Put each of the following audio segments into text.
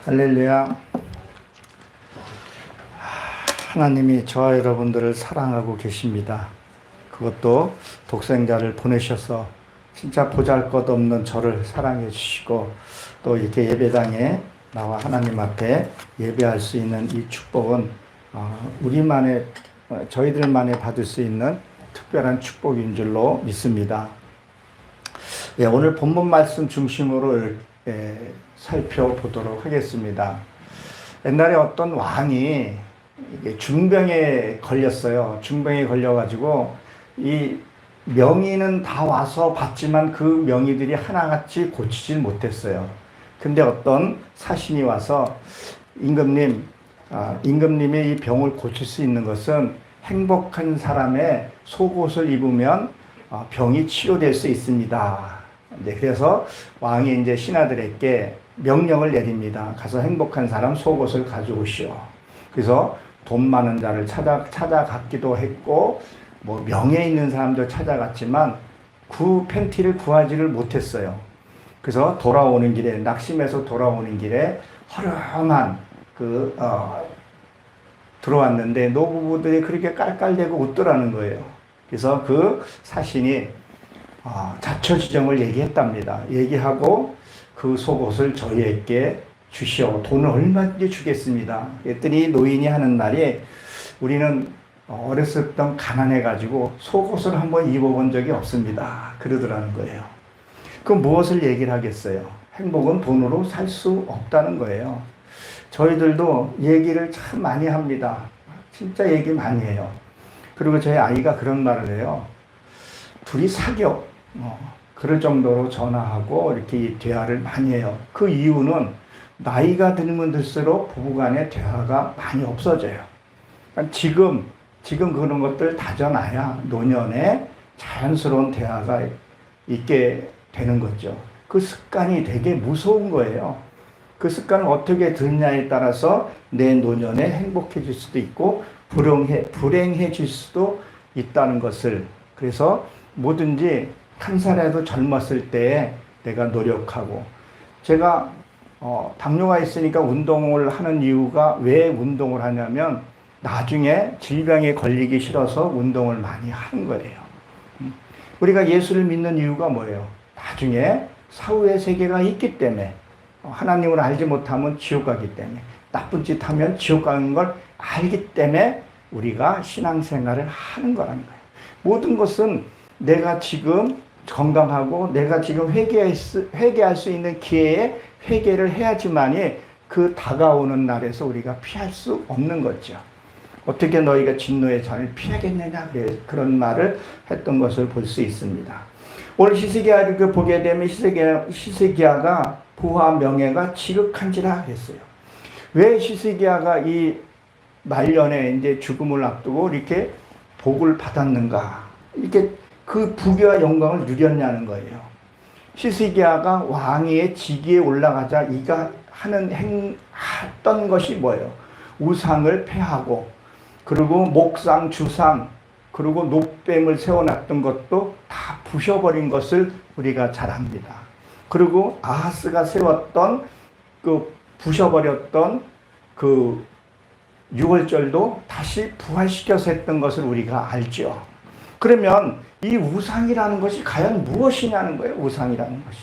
할렐루야. 하나님이 저와 여러분들을 사랑하고 계십니다. 그것도 독생자를 보내셔서 진짜 보잘것없는 저를 사랑해 주시고 또 이렇게 예배당에 나와 하나님 앞에 예배할 수 있는 이 축복은 저희들만에 받을 수 있는 특별한 축복인 줄로 믿습니다. 오늘 본문 말씀 중심으로 살펴보도록 하겠습니다. 옛날에 어떤 왕이 중병에 걸렸어요. 중병에 걸려가지고 이 명의는 다 와서 봤지만 그 명의들이 하나같이 고치질 못했어요. 근데 어떤 사신이 와서 임금님이 이 병을 고칠 수 있는 것은 행복한 사람의 속옷을 입으면 병이 치료될 수 있습니다. 그래서 왕이 이제 신하들에게 명령을 내립니다. 가서 행복한 사람 속옷을 가져오시오. 그래서 돈 많은 자를 찾아갔기도 했고, 명예 있는 사람도 찾아갔지만 그 팬티를 구하지를 못했어요. 그래서 낙심해서 돌아오는 길에 허름한 들어왔는데 노부부들이 그렇게 깔깔대고 웃더라는 거예요. 그래서 그 사신이 자초지종을 얘기했답니다. 얘기하고 그 속옷을 저희에게 주시오. 돈을 얼마든지 주겠습니다. 그랬더니 노인이 하는 말이 우리는 어렸을 때 가난해가지고 속옷을 한번 입어본 적이 없습니다. 그러더라는 거예요. 그럼 무엇을 얘기를 하겠어요? 행복은 돈으로 살 수 없다는 거예요. 저희들도 얘기를 참 많이 합니다. 진짜 얘기 많이 해요. 그리고 저희 아이가 그런 말을 해요. 둘이 사겨. 그럴 정도로 전화하고 이렇게 대화를 많이 해요. 그 이유는 나이가 들면 들수록 부부간의 대화가 많이 없어져요. 그러니까 지금 그런 것들 다져놔야 노년에 자연스러운 대화가 있게 되는 거죠. 그 습관이 되게 무서운 거예요. 그 습관을 어떻게 듣냐에 따라서 내 노년에 행복해질 수도 있고 불행해질 수도 있다는 것을, 그래서 뭐든지 한 살에도 젊었을 때에 내가 노력하고, 제가 당뇨가 있으니까 운동을 하는 이유가 왜 운동을 하냐면 나중에 질병에 걸리기 싫어서 운동을 많이 하는 거예요. 우리가 예수를 믿는 이유가 뭐예요? 나중에 사후의 세계가 있기 때문에, 하나님을 알지 못하면 지옥 가기 때문에, 나쁜 짓 하면 지옥 가는 걸 알기 때문에 우리가 신앙생활을 하는 거라는 거예요. 모든 것은 내가 지금 건강하고 내가 지금 회개할 수 있는 기회에 회개를 해야지만이 그 다가오는 날에서 우리가 피할 수 없는 거죠. 어떻게 너희가 진노의 잔을 피하겠느냐, 그런 말을 했던 것을 볼 수 있습니다. 오늘 히스기야를 보게 되면 히스기야가 부와 명예가 지극한지라 했어요. 왜 히스기야가 이 말년에 이제 죽음을 앞두고 이렇게 복을 받았는가? 이렇게 그 부귀와 영광을 누렸냐는 거예요. 히스기야가 왕위의 직위에 올라가자 이가 했던 것이 뭐예요? 우상을 폐하고, 그리고 목상, 주상, 그리고 노뱀을 세워놨던 것도 다 부셔버린 것을 우리가 잘 압니다. 그리고 아하스가 세웠던 부셔버렸던 그 유월절도 다시 부활시켜서 했던 것을 우리가 알죠. 그러면 이 우상이라는 것이 과연 무엇이냐는 거예요. 우상이라는 것이.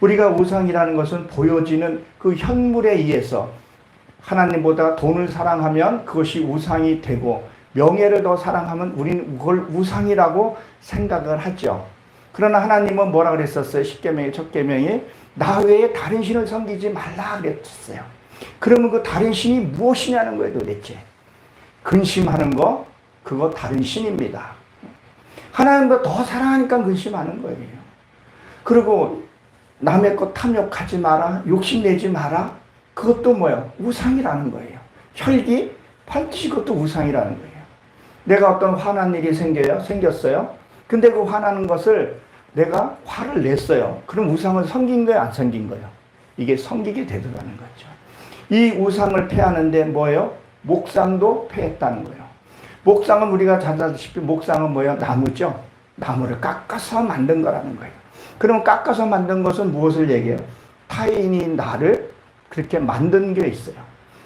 우리가 우상이라는 것은 보여지는 그 현물에 의해서, 하나님보다 돈을 사랑하면 그것이 우상이 되고, 명예를 더 사랑하면 우리는 그걸 우상이라고 생각을 하죠. 그러나 하나님은 뭐라 그랬었어요? 십계명의 첫 계명이 나 외에 다른 신을 섬기지 말라 그랬었어요. 그러면 그 다른 신이 무엇이냐는 거예요, 도대체. 근심하는 거, 그거 다른 신입니다. 하나님보다 더 사랑하니까 근심하는 거예요. 그리고 남의 것 탐욕하지 마라, 욕심내지 마라, 그것도 뭐예요? 우상이라는 거예요. 혈기, 팔찌, 그것도 우상이라는 거예요. 내가 어떤 화난 일이 생겼어요. 근데 그 화나는 것을 내가 화를 냈어요. 그럼 우상을 섬긴 거예요, 안 섬긴 거예요? 이게 섬기게 되더라는 거죠. 이 우상을 폐하는데 뭐예요? 목상도 폐했다는 거예요. 목상은 우리가 잘 아시다시피 목상은 뭐예요? 나무죠. 나무를 깎아서 만든 거라는 거예요. 그럼 깎아서 만든 것은 무엇을 얘기해요? 타인이 나를 그렇게 만든 게 있어요.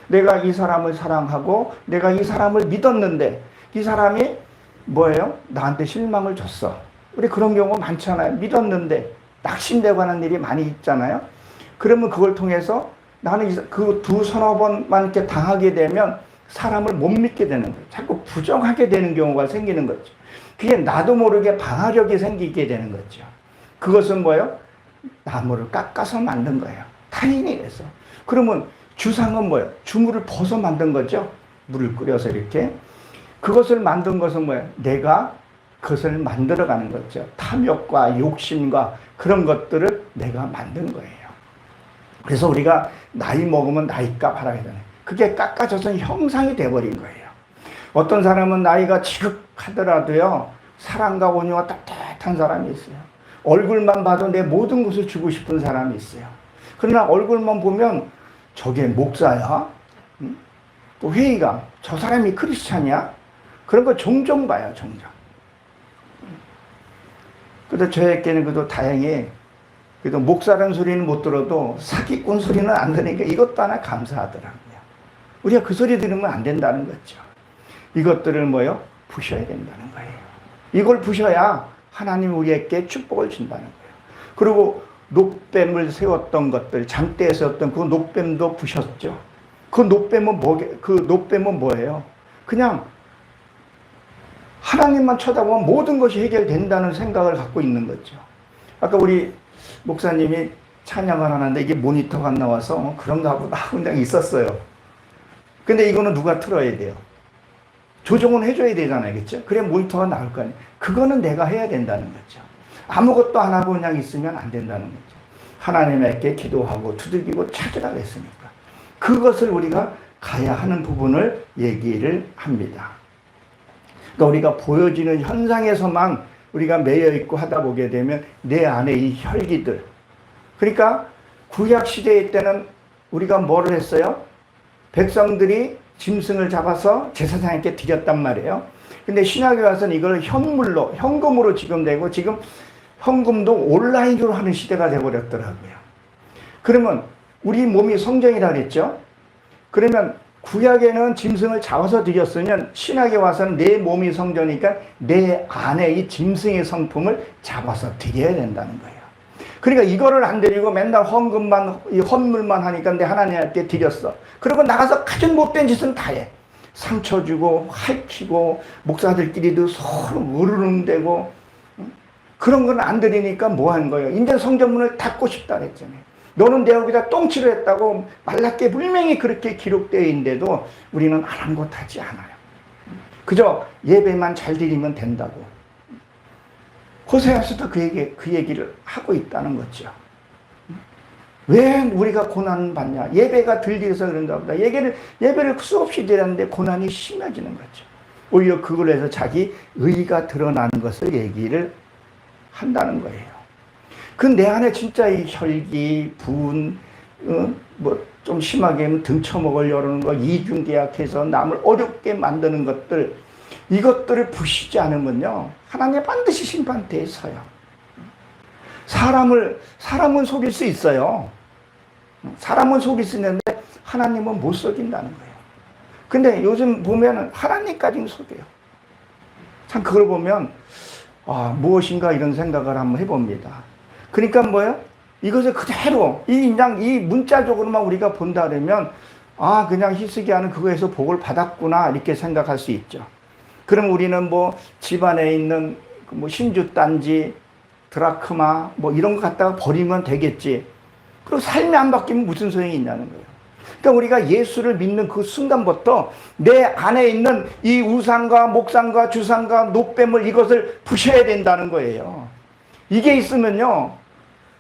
내가 이 사람을 사랑하고 내가 이 사람을 믿었는데 이 사람이 뭐예요? 나한테 실망을 줬어. 우리 그런 경우 많잖아요. 믿었는데 낙심되고 하는 일이 많이 있잖아요. 그러면 그걸 통해서 나는 그 두 서너 번만 이렇게 당하게 되면 사람을 못 믿게 되는 거예요. 자꾸 부정하게 되는 경우가 생기는 거죠. 그게 나도 모르게 방어력이 생기게 되는 거죠. 그것은 뭐예요? 나무를 깎아서 만든 거예요. 타인이 돼서. 그러면 주상은 뭐예요? 주물을 벗어 만든 거죠. 물을 끓여서 이렇게. 그것을 만든 것은 뭐예요? 내가 그것을 만들어가는 거죠. 탐욕과 욕심과 그런 것들을 내가 만든 거예요. 그래서 우리가 나이 먹으면 나이값 하라 하잖아요. 그게 깎아져서 형상이 돼버린 거예요. 어떤 사람은 나이가 지극하더라도요, 사랑과 온유가 따뜻한 사람이 있어요. 얼굴만 봐도 내 모든 것을 주고 싶은 사람이 있어요. 그러나 얼굴만 보면 저게 목사야? 또 회의감, 저 사람이 크리스찬이야? 그런 거 종종 봐요, 종종. 그래도 저에게는 그래도 다행히 그래도 목사라는 소리는 못 들어도 사기꾼 소리는 안 들으니까 이것도 하나 감사하더라고요. 우리가 그 소리 들으면 안 된다는 거죠. 이것들을 뭐요? 부셔야 된다는 거예요. 이걸 부셔야 하나님 우리에게 축복을 준다는 거예요. 그리고 노뱀을 세웠던 것들, 장대에 세웠던 그 노뱀도 부셨죠. 그 노뱀은 뭐예요? 그냥 하나님만 쳐다보면 모든 것이 해결된다는 생각을 갖고 있는 거죠. 아까 우리 목사님이 찬양을 하는데 이게 모니터가 안 나와서 그런가 보다 하고 그냥 있었어요. 근데 이거는 누가 틀어야 돼요? 조정은 해줘야 되잖아요. 그렇죠? 그래 모니터가 나올 거 아니에요. 그거는 내가 해야 된다는 거죠. 아무것도 안 하고 그냥 있으면 안 된다는 거죠. 하나님께 기도하고 두들기고 찾으라 그랬으니까. 그것을 우리가 가야 하는 부분을 얘기를 합니다. 그러니까 우리가 보여지는 현상에서만 우리가 매여 있고 하다 보게 되면 내 안에 이 혈기들. 그러니까 구약 시대의 때는 우리가 뭐를 했어요? 백성들이 짐승을 잡아서 제사장에게 드렸단 말이에요. 근데 신약에 와서는 이걸 현금으로 지금 되고 지금 현금도 온라인으로 하는 시대가 되어버렸더라고요. 그러면 우리 몸이 성전이라 그랬죠? 그러면 구약에는 짐승을 잡아서 드렸으면 신약에 와서는 내 몸이 성전이니까 내 안에 이 짐승의 성품을 잡아서 드려야 된다는 거예요. 그러니까 이거를 안 드리고 맨날 헌물만 하니까 내 하나님한테 드렸어. 그리고 나가서 가장 못된 짓은 다 해. 상처 주고 핥히고 목사들끼리도 서로 으르릉대고 그런 건 안 드리니까 뭐 하는 거예요? 이제 성전문을 닫고 싶다 그랬잖아요. 너는 내 여기다 똥치를 했다고 말라게 분명히 그렇게 기록되어 있는데도 우리는 아랑곳하지 않아요. 그저 예배만 잘 드리면 된다고. 호세아서도 그 얘기를 하고 있다는 거죠. 왜 우리가 고난을 받냐? 예배가 덜 드려서 그런가 보다. 예배를 수없이 드렸는데 고난이 심해지는 거죠. 오히려 그걸 해서 자기 의의가 드러나는 것을 얘기를 한다는 거예요. 그 내 안에 진짜 이 혈기, 분, 좀 심하게 하면 등쳐먹으려고 하는 거, 이중계약해서 남을 어렵게 만드는 것들, 이것들을 부시지 않으면요, 하나님 반드시 심판대에 서요. 사람은 속일 수 있어요. 사람은 속일 수 있는데 하나님은 못 속인다는 거예요. 근데 요즘 보면 하나님까지는 속여요. 참 그걸 보면 무엇인가 이런 생각을 한번 해봅니다. 그러니까 뭐예요? 이것을 그대로 이 문자적으로만 우리가 본다 그러면 그냥 히스기야는 그거에서 복을 받았구나 이렇게 생각할 수 있죠. 그럼 우리는 뭐 집안에 있는 뭐 신주단지, 드라크마 뭐 이런 거 갖다가 버리면 되겠지. 그리고 삶이 안 바뀌면 무슨 소용이 있냐는 거예요. 그러니까 우리가 예수를 믿는 그 순간부터 내 안에 있는 이 우상과 목상과 주상과 노뱀을 이것을 부셔야 된다는 거예요. 이게 있으면요,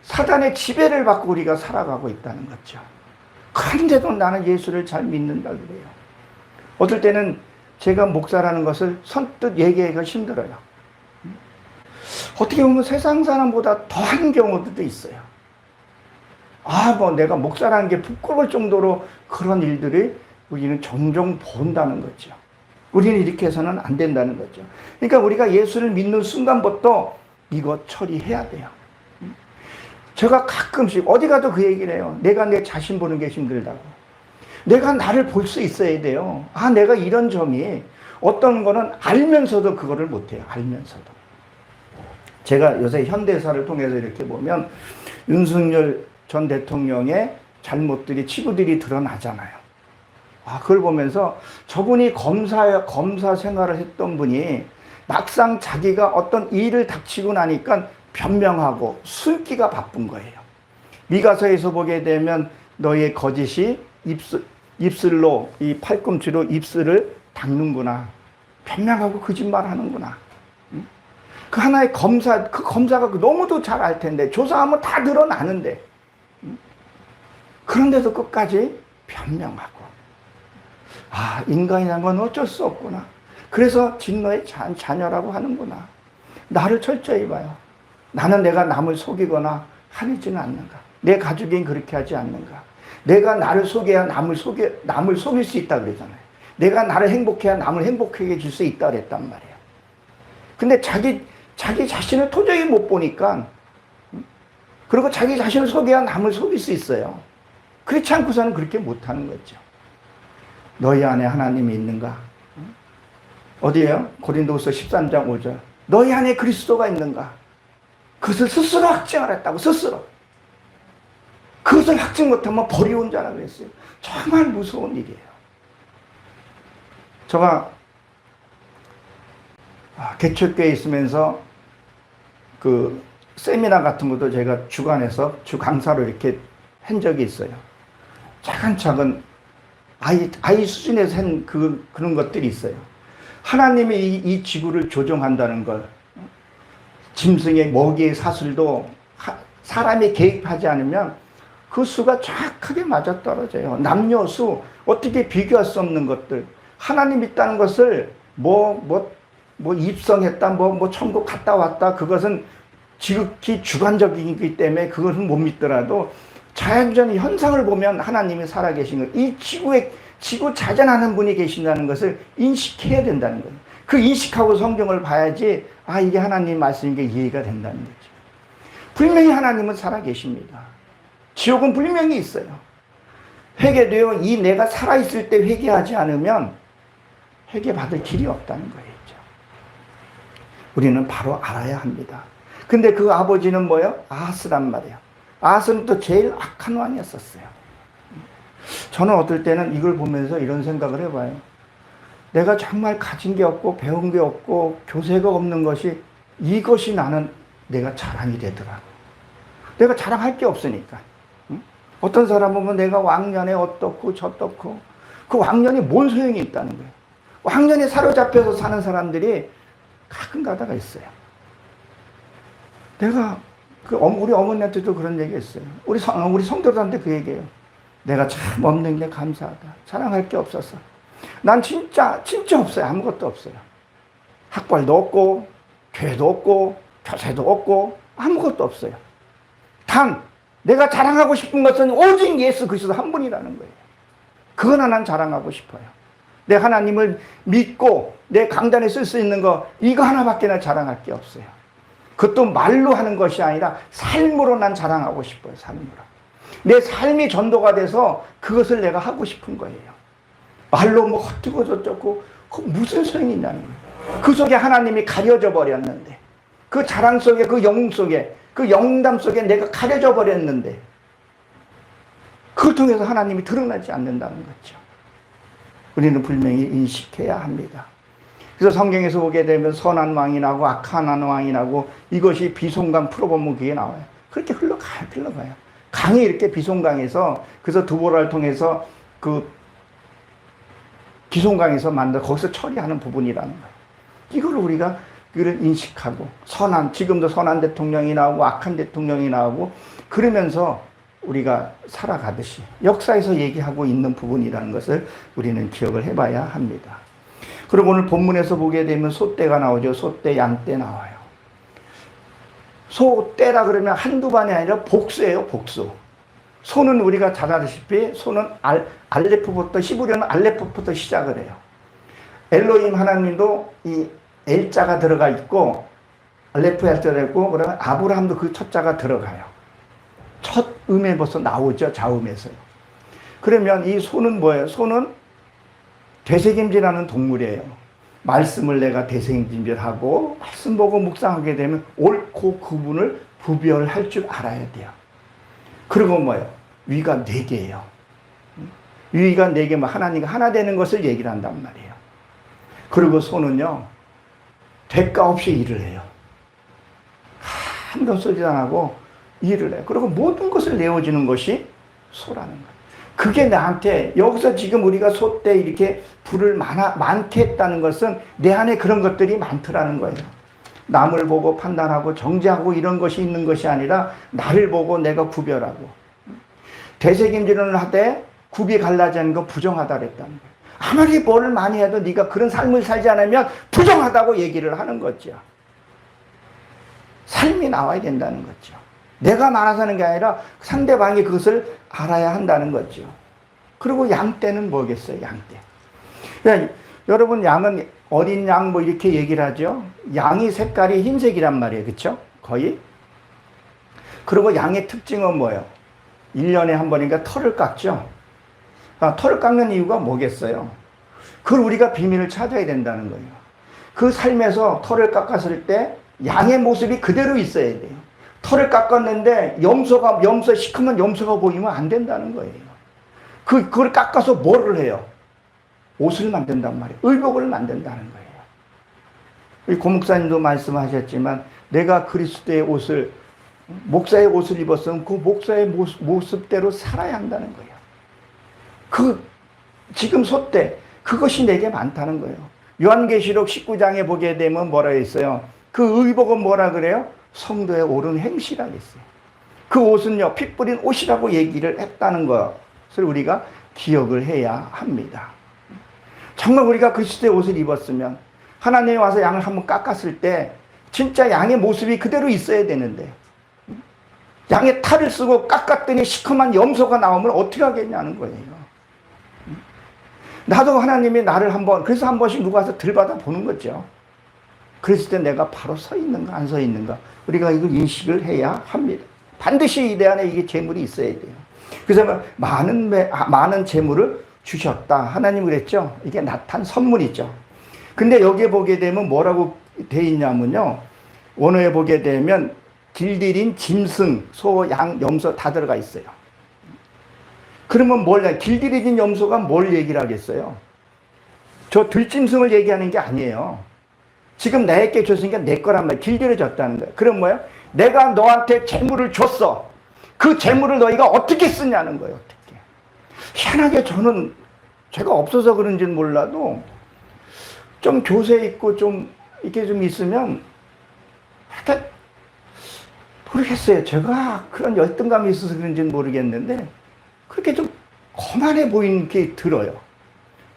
사단의 지배를 받고 우리가 살아가고 있다는 거죠. 그런데도 나는 예수를 잘 믿는다 그래요. 어떨 때는 제가 목사라는 것을 선뜻 얘기하기가 힘들어요. 어떻게 보면 세상 사람보다 더한 경우도 있어요. 내가 목사라는 게 부끄러울 정도로 그런 일들이 우리는 종종 본다는 거죠. 우리는 이렇게 해서는 안 된다는 거죠. 그러니까 우리가 예수를 믿는 순간부터 이거 처리해야 돼요. 제가 가끔씩 어디 가도 그 얘기를 해요. 내가 내 자신 보는 게 힘들다고. 내가 나를 볼 수 있어야 돼요. 아, 내가 이런 점이 어떤 거는 알면서도 그거를 못해요. 알면서도. 제가 요새 현대사를 통해서 이렇게 보면 윤석열 전 대통령의 잘못들이, 치부들이 드러나잖아요. 아, 그걸 보면서 저분이 검사 생활을 했던 분이 막상 자기가 어떤 일을 닥치고 나니까 변명하고 숨기가 바쁜 거예요. 미가서에서 보게 되면 너의 거짓이 입술로, 이 팔꿈치로 입술을 닦는구나. 변명하고 거짓말하는구나. 그 하나의 검사, 그 검사가 너무도 잘 알 텐데, 조사하면 다 드러나는데, 그런데도 끝까지 변명하고. 아, 인간이라는 건 어쩔 수 없구나. 그래서 진노의 자녀라고 하는구나. 나를 철저히 봐요. 나는 내가 남을 속이거나 하지는 않는가. 내 가족인 그렇게 하지 않는가. 내가 나를 속여야 남을 속일 수 있다 그러잖아요. 내가 나를 행복해야 남을 행복하게 해줄 수 있다 그랬단 말이에요. 근데 자기 자신을 도저히 못 보니까, 그리고 자기 자신을 속여야 남을 속일 수 있어요. 그렇지 않고서는 그렇게 못하는 거죠. 너희 안에 하나님이 있는가? 어디에요? 고린도후서 13장 5절. 너희 안에 그리스도가 있는가? 그것을 스스로 확증하랬다고, 스스로. 그것을 확증 못하면 버리온 자라 그랬어요. 정말 무서운 일이에요. 제가 개척교회에 있으면서 그 세미나 같은 것도 제가 주관해서 주 강사로 이렇게 한 적이 있어요. 차근차근 아이 수준에서 한 그런 것들이 있어요. 하나님이 이 지구를 조종한다는 걸, 짐승의 먹이의 사슬도 사람이 개입하지 않으면 그 수가 정확하게 맞아떨어져요. 남녀수 어떻게 비교할 수 없는 것들, 하나님 있다는 것을 입성했다, 천국 갔다 왔다, 그것은 지극히 주관적이기 때문에 그것은 못 믿더라도 자연적인 현상을 보면 하나님이 살아계신 것, 이 지구 자전하는 분이 계신다는 것을 인식해야 된다는 거예요. 그 인식하고 성경을 봐야지, 아, 이게 하나님 말씀인 게 이해가 된다는 거죠. 분명히 하나님은 살아계십니다. 지옥은 분명히 있어요. 회개도요, 이 내가 살아있을 때 회개하지 않으면 회개받을 길이 없다는 거예요. 우리는 바로 알아야 합니다. 근데 그 아버지는 뭐예요? 아하스란 말이에요. 아하스는 또 제일 악한 왕이었었어요. 저는 어떨 때는 이걸 보면서 이런 생각을 해봐요. 내가 정말 가진 게 없고 배운 게 없고 교세가 없는 것이, 이것이 나는 내가 자랑이 되더라고. 내가 자랑할 게 없으니까. 어떤 사람 보면 내가 왕년에 어떻고 저떻고, 그 왕년이 뭔 소용이 있다는 거예요. 왕년에 사로잡혀서 사는 사람들이 가끔 가다가 있어요. 내가 우리 어머니한테도 그런 얘기 했어요. 우리 성도들한테 그 얘기예요. 내가 참 없는 게 감사하다. 자랑할 게 없었어. 난 진짜 없어요. 아무것도 없어요. 학벌도 없고 교회도 없고 교세도 없고 아무것도 없어요. 단 내가 자랑하고 싶은 것은 오직 예수 그리스도 한 분이라는 거예요. 그거나 난 자랑하고 싶어요. 내 하나님을 믿고 내 강단에 쓸 수 있는 거, 이거 하나밖에 나 자랑할 게 없어요. 그것도 말로 하는 것이 아니라 삶으로 난 자랑하고 싶어요. 삶으로. 내 삶이 전도가 돼서 그것을 내가 하고 싶은 거예요. 말로 뭐 헛되고 저쩌고 그 무슨 소용이 있냐는 거예요. 그 속에 하나님이 가려져 버렸는데, 그 자랑 속에, 그 영웅 속에, 그 영담 속에 내가 가려져 버렸는데, 그걸 통해서 하나님이 드러나지 않는다는 거죠. 우리는 분명히 인식해야 합니다. 그래서 성경에서 보게 되면 선한 왕이 나고 악한 왕이 나고, 이것이 비송강 풀어보면 그게 나와요. 그렇게 흘러가요. 강이 이렇게 비송강에서, 그래서 두보라를 통해서 그 비송강에서 거기서 처리하는 부분이라는 거예요. 이걸 우리가 인식하고, 지금도 선한 대통령이 나오고 악한 대통령이 나오고, 그러면서 우리가 살아가듯이 역사에서 얘기하고 있는 부분이라는 것을 우리는 기억을 해봐야 합니다. 그리고 오늘 본문에서 보게 되면 소떼가 나오죠. 소떼, 양떼 나와요. 소떼라 그러면 한두 반이 아니라 복수예요, 복수. 소는 우리가 잘 아시다시피 소는 알레프부터, 히브리어는 알레프부터 시작을 해요. 엘로힘 하나님도 이 엘자가 들어가 있고, 알레프에 들어가 있고, 그러면 아브라함도 그 첫자가 들어가요. 첫 음에 벌써 나오죠. 자음에서요. 그러면 이 소는 뭐예요? 소는 되새김질하는 동물이에요. 말씀을 내가 되새김질하고 말씀 보고 묵상하게 되면 옳고 그분을 구별할 줄 알아야 돼요. 그리고 뭐예요? 위가 4개예요. 위가 4개면 하나님과 하나 되는 것을 얘기를 한단 말이에요. 그리고 소는요, 대가 없이 일을 해요. 한도 소리도 안 하고 일을 해요. 그리고 모든 것을 내어주는 것이 소라는 거예요. 그게 나한테, 여기서 지금 우리가 소 때 이렇게 불을 많게 했다는 것은 내 안에 그런 것들이 많더라는 거예요. 남을 보고 판단하고 정죄하고 이런 것이 있는 것이 아니라 나를 보고 내가 구별하고. 되새김질을 하되 굽이 갈라지 않는 거 부정하다 그랬다는 거예요. 아무리 뭐를 많이 해도 네가 그런 삶을 살지 않으면 부정하다고 얘기를 하는 거죠. 삶이 나와야 된다는 거죠. 내가 말아서 하는 게 아니라 상대방이 그것을 알아야 한다는 거죠. 그리고 양떼는 뭐겠어요? 양떼. 그러니까 여러분, 양은 어린 양 뭐 이렇게 얘기를 하죠. 양이 색깔이 흰색이란 말이에요. 그렇죠? 거의. 그리고 양의 특징은 뭐예요? 1년에 한 번인가 털을 깎죠. 털을 깎는 이유가 뭐겠어요? 그걸 우리가 비밀을 찾아야 된다는 거예요. 그 삶에서 털을 깎았을 때 양의 모습이 그대로 있어야 돼요. 털을 깎았는데 시커먼 염소가 보이면 안 된다는 거예요. 그걸 깎아서 뭐를 해요? 옷을 만든단 말이에요. 의복을 만든다는 거예요. 우리 고목사님도 말씀하셨지만 내가 그리스도의 옷을, 목사의 옷을 입었으면 그 목사의 모습대로 살아야 한다는 거예요. 지금 소때 그것이 내게 많다는 거예요. 요한계시록 19장에 보게 되면 뭐라 했어요? 그 의복은 뭐라 그래요? 성도의 옳은 행실이라고 했어요. 그 옷은요, 피 뿌린 옷이라고 얘기를 했다는 것을 우리가 기억을 해야 합니다. 정말 우리가 그리스도의 옷을 입었으면 하나님이 와서 양을 한번 깎았을 때 진짜 양의 모습이 그대로 있어야 되는데, 양의 탈을 쓰고 깎았더니 시커먼 염소가 나오면 어떻게 하겠냐는 거예요. 나도 하나님이 나를 그래서 한 번씩 누가 와서 들받아 보는 거죠. 그랬을 때 내가 바로 서 있는가 안 서 있는가, 우리가 이걸 인식을 해야 합니다. 반드시 내 안에 이게 재물이 있어야 돼요. 그래서 많은 재물을 주셨다. 하나님 그랬죠. 이게 나타난 선물이죠. 근데 여기에 보게 되면 뭐라고 돼 있냐면요, 원어에 보게 되면 길들인 짐승, 소, 양, 염소 다 들어가 있어요. 그러면 길들여진 염소가 뭘 얘기를 하겠어요? 저 들짐승을 얘기하는 게 아니에요. 지금 나에게 줬으니까 내 거란 말이에요. 길들여졌다는 거예요. 그럼 뭐예요? 내가 너한테 재물을 줬어. 그 재물을 너희가 어떻게 쓰냐는 거예요. 어떻게. 희한하게 저는 제가 없어서 그런지는 몰라도 좀 교세 있고 좀 이렇게 좀 있으면 하여튼 모르겠어요. 제가 그런 열등감이 있어서 그런지는 모르겠는데 그렇게 좀 거만해 보이는 게 들어요.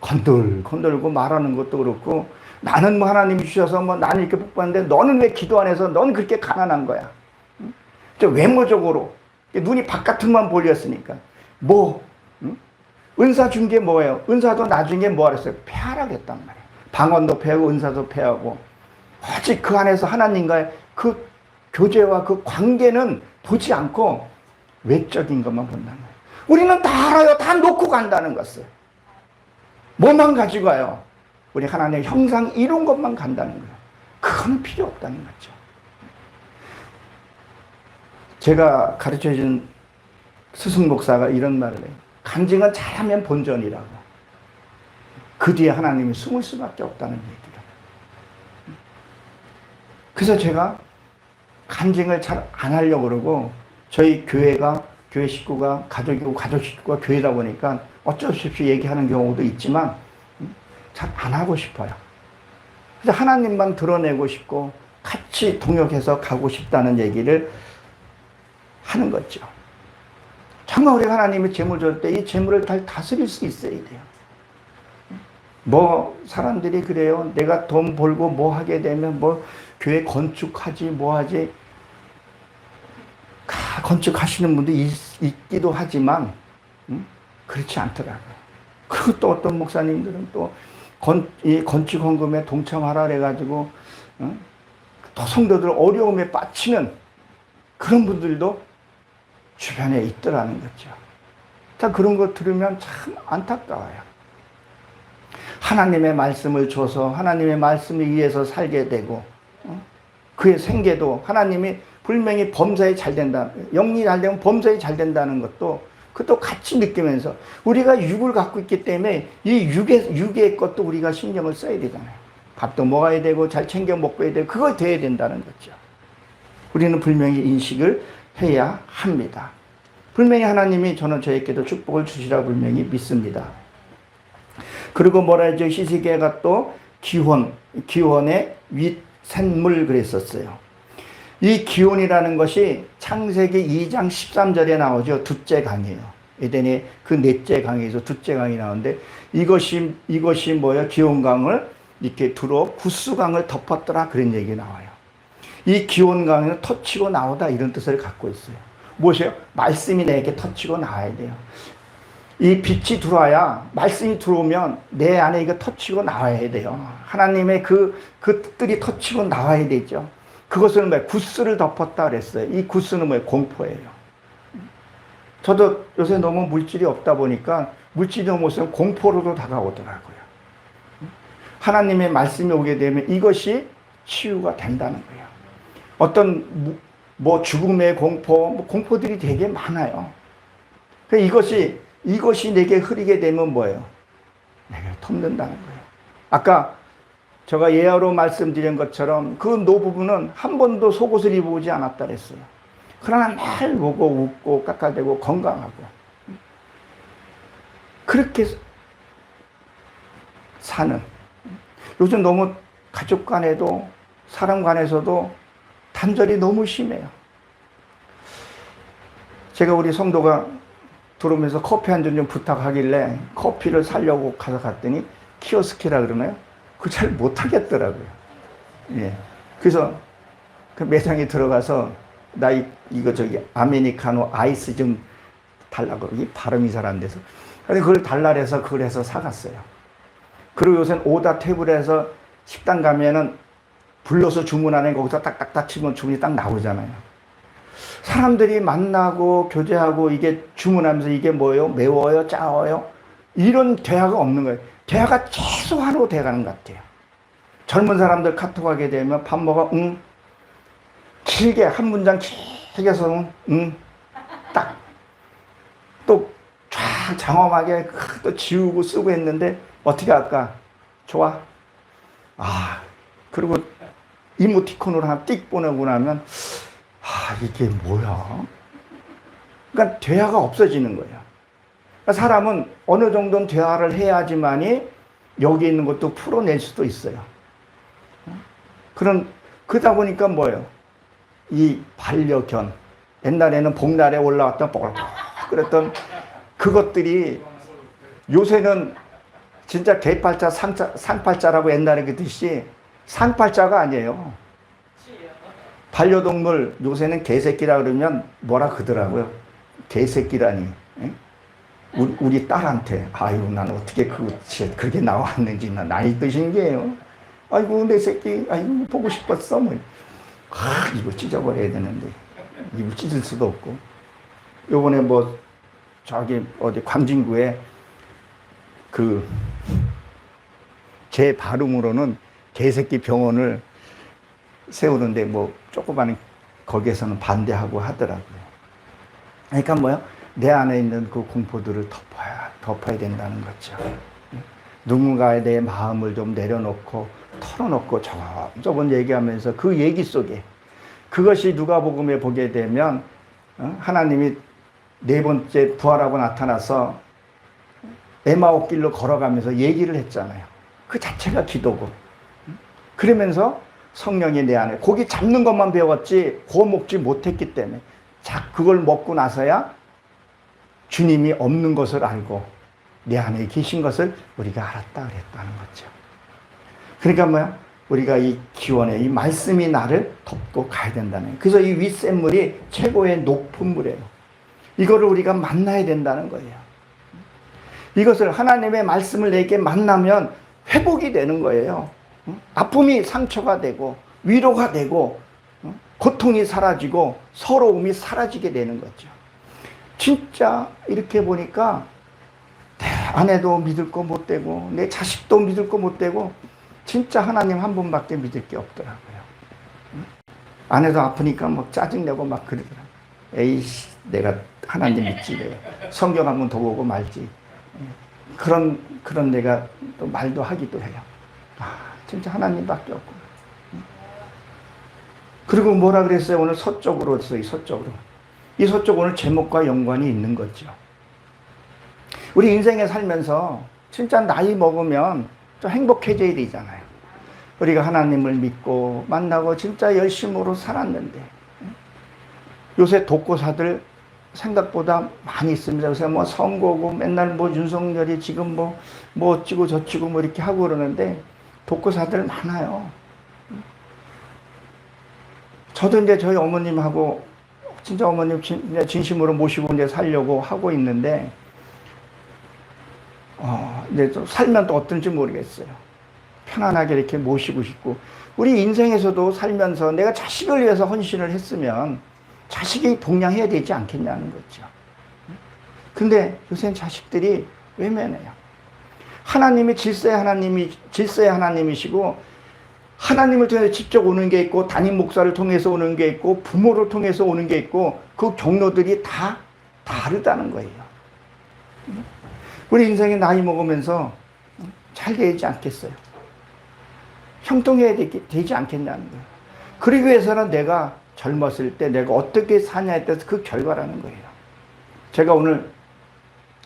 건들고 말하는 것도 그렇고, 나는 뭐 하나님이 주셔서 뭐 나는 이렇게 복받는데 너는 왜 기도 안 해서 너는 그렇게 가난한 거야. 외모적으로 눈이 바깥으로만 보였으니까 은사 준 게 뭐예요? 은사도 나중에 뭐 하랬어요? 폐하라고 했단 말이에요. 방언도 폐하고 은사도 폐하고, 오직 그 안에서 하나님과의 그 교제와 그 관계는 보지 않고 외적인 것만 본다는 거예요. 우리는 다 알아요. 다 놓고 간다는 것을. 뭐만 가지고 가요? 우리 하나님의 형상 이룬 것만 간다는 거예요. 그건 필요 없다는 거죠. 제가 가르쳐준 스승 목사가 이런 말을 해요. 간증은 잘하면 본전이라고. 그 뒤에 하나님이 숨을 수밖에 없다는 얘기를. 그래서 제가 간증을 잘 안 하려고 그러고, 저희 교회 식구가 가족이고 가족 식구가 교회다 보니까 어쩔 수 없이 얘기하는 경우도 있지만 잘 안 하고 싶어요. 그래서 하나님만 드러내고 싶고 같이 동역해서 가고 싶다는 얘기를 하는 거죠. 정말 우리 하나님이 재물 줄 때 이 재물을 잘 다스릴 수 있어야 돼요. 사람들이 그래요. 내가 돈 벌고 뭐 하게 되면 교회 건축하지 뭐 하지. 건축하시는 분도 있기도 하지만 그렇지 않더라고요. 그리고 또 어떤 목사님들은 또 건축 헌금에 동참하라 그래가지고 또 성도들 어려움에 빠치는 그런 분들도 주변에 있더라는 거죠. 자, 그런 거 들으면 참 안타까워요. 하나님의 말씀을 줘서 하나님의 말씀에 의해서 살게 되고, 그의 생계도 하나님이 분명히 범사에 잘 된다, 영이 잘 되면 범사에 잘 된다는 것도 그것도 같이 느끼면서, 우리가 육을 갖고 있기 때문에 이 육의 것도 우리가 신경을 써야 되잖아요. 밥도 먹어야 되고 잘 챙겨 먹어야 되고 그거 돼야 된다는 거죠. 우리는 분명히 인식을 해야 합니다. 분명히 하나님이 저는 저에게도 축복을 주시라 분명히 믿습니다. 그리고 뭐라 하죠? 히스기야가 또 기원의 윗샘물 그랬었어요. 이 기원이라는 것이 창세기 2장 13절에 나오죠. 둘째 강이에요. 에덴의 그 넷째 강에서 둘째 강이 나오는데, 이것이 뭐예요? 기원강을 이렇게 두루 구스강을 덮었더라, 그런 얘기 나와요. 이 기원강에는 터치고 나오다, 이런 뜻을 갖고 있어요. 무엇이에요? 말씀이 내게 터치고 나와야 돼요. 이 빛이 들어와야, 말씀이 들어오면 내 안에 이거 터치고 나와야 돼요. 하나님의 그 뜻들이 터치고 나와야 되죠. 그것은 뭐예요? 구스를 덮었다 그랬어요. 이 구스는 뭐예요? 공포예요. 저도 요새 너무 물질이 없다 보니까 물질이 너무 없으면 공포로도 다가오더라고요. 하나님의 말씀이 오게 되면 이것이 치유가 된다는 거예요. 어떤 뭐 죽음의 공포, 공포들이 되게 많아요. 이것이 내게 흐리게 되면 뭐예요? 내게 덮는다는 거예요. 아까 제가 예화로 말씀드린 것처럼 그 노부부는 한 번도 속옷을 입어보지 않았다 그랬어요. 그러나 날 보고 웃고 깎아대고 건강하고 그렇게 사는, 요즘 너무 가족 간에도 사람 간에서도 단절이 너무 심해요. 제가 우리 성도가 들어오면서 커피 한 잔 좀 부탁하길래 커피를 사려고 가서 갔더니 키오스키라 그러나요? 그거 잘 못하겠더라고요. 예. 그래서 그 매장에 들어가서 나 이거 아메리카노 아이스 좀 달라고, 이 발음이 잘 안 돼서. 근데 그걸 달라 해서 그걸 해서 사갔어요. 그리고 요새는 오다 테이블에서 식당 가면은 불러서 주문하는 거기서 딱딱딱 치면 주문이 딱 나오잖아요. 사람들이 만나고 교제하고 이게 주문하면서 이게 뭐예요? 매워요? 짜워요? 이런 대화가 없는 거예요. 대화가 최소한으로 돼가는 것 같아요. 젊은 사람들 카톡하게 되면 밥 먹어? 응. 길게 한 문장 길게 써서 응. 딱. 또 쫙 장엄하게 또 지우고 쓰고 했는데 어떻게 할까? 좋아. 아, 그리고 이모티콘으로 하나 띡 보내고 나면 이게 뭐야? 그러니까 대화가 없어지는 거예요. 그러니까 사람은 어느 정도는 대화를 해야지만이 여기 있는 것도 풀어낼 수도 있어요. 그러다 보니까 뭐예요? 이 반려견, 옛날에는 복날에 올라왔던 그랬던 그것들이 요새는 진짜 개팔자, 상팔자라고 옛날에 그랬듯이 상팔자가 아니에요. 반려동물 요새는 개새끼라 그러면 뭐라 그러더라고요. 개새끼라니. 우리 딸한테 아이고 난 어떻게 그렇게 나왔는지 난 나이 드신 게요. 아이고 내 새끼 아이고 보고 싶었어. 뭐. 이거 찢어버려야 되는데 이거 찢을 수도 없고. 요번에 뭐 저기 어디 광진구에 제 발음으로는 개새끼 병원을 세우는데 뭐 조그마한 거기에서는 반대하고 하더라고요. 그러니까 뭐야? 내 안에 있는 그 공포들을 덮어야 된다는 거죠. 누군가에 대해 마음을 좀 내려놓고 털어놓고 저번 얘기하면서 그 얘기 속에 그것이 누가복음에 보게 되면 하나님이 네 번째 부활하고 나타나서 에마오 길로 걸어가면서 얘기를 했잖아요. 그 자체가 기도고. 그러면서 성령이 내 안에 고기 잡는 것만 배웠지 구워 먹지 못했기 때문에 그걸 먹고 나서야 주님이 없는 것을 알고 내 안에 계신 것을 우리가 알았다 그랬다는 거죠. 그러니까 뭐야? 우리가 이 기원에 이 말씀이 나를 덮고 가야 된다는 거예요. 그래서 이 윗샘물이 최고의 높은 물이에요. 이거를 우리가 만나야 된다는 거예요. 이것을 하나님의 말씀을 내게 만나면 회복이 되는 거예요. 아픔이 상처가 되고 위로가 되고 고통이 사라지고 서러움이 사라지게 되는 거죠. 진짜 이렇게 보니까 내 아내도 믿을 거 못 되고 내 자식도 믿을 거 못 되고 진짜 하나님 한 분밖에 믿을 게 없더라고요. 아내도 아프니까 막 짜증내고 막 그러더라고요. 에이씨, 내가 하나님 믿지. 내가 성경 한 번 더 보고 말지. 그런 내가 또 말도 하기도 해요. 아, 진짜 하나님밖에 없고. 그리고 뭐라 그랬어요? 오늘 서쪽으로 했어요. 서쪽으로. 이 서쪽 오늘 제목과 연관이 있는 거죠. 우리 인생에 살면서 진짜 나이 먹으면 좀 행복해져야 되잖아요. 우리가 하나님을 믿고 만나고 진짜 열심으로 살았는데 요새 독고사들 생각보다 많이 있습니다. 요새 뭐 선거고 맨날 뭐 윤석열이 지금 뭐 어찌고 저찌고 뭐 이렇게 하고 그러는데 독고사들 많아요. 저도 이제 저희 어머님하고 진짜 어머님 진심으로 모시고 이제 살려고 하고 있는데 이제 또 살면 또 어떤지 모르겠어요. 편안하게 이렇게 모시고 싶고 우리 인생에서도 살면서 내가 자식을 위해서 헌신을 했으면 자식이 동양해야 되지 않겠냐는 거죠. 근데 요새는 자식들이 외면해요. 하나님이 질서의 하나님이시고 하나님을 통해서 직접 오는 게 있고 담임 목사를 통해서 오는 게 있고 부모를 통해서 오는 게 있고 그 경로들이 다 다르다는 거예요. 우리 인생이 나이 먹으면서 잘 되지 않겠어요? 형통해야 되지 않겠냐는 거예요. 그러기 위해서는 내가 젊었을 때 내가 어떻게 사냐에 따라서 그 결과라는 거예요. 제가 오늘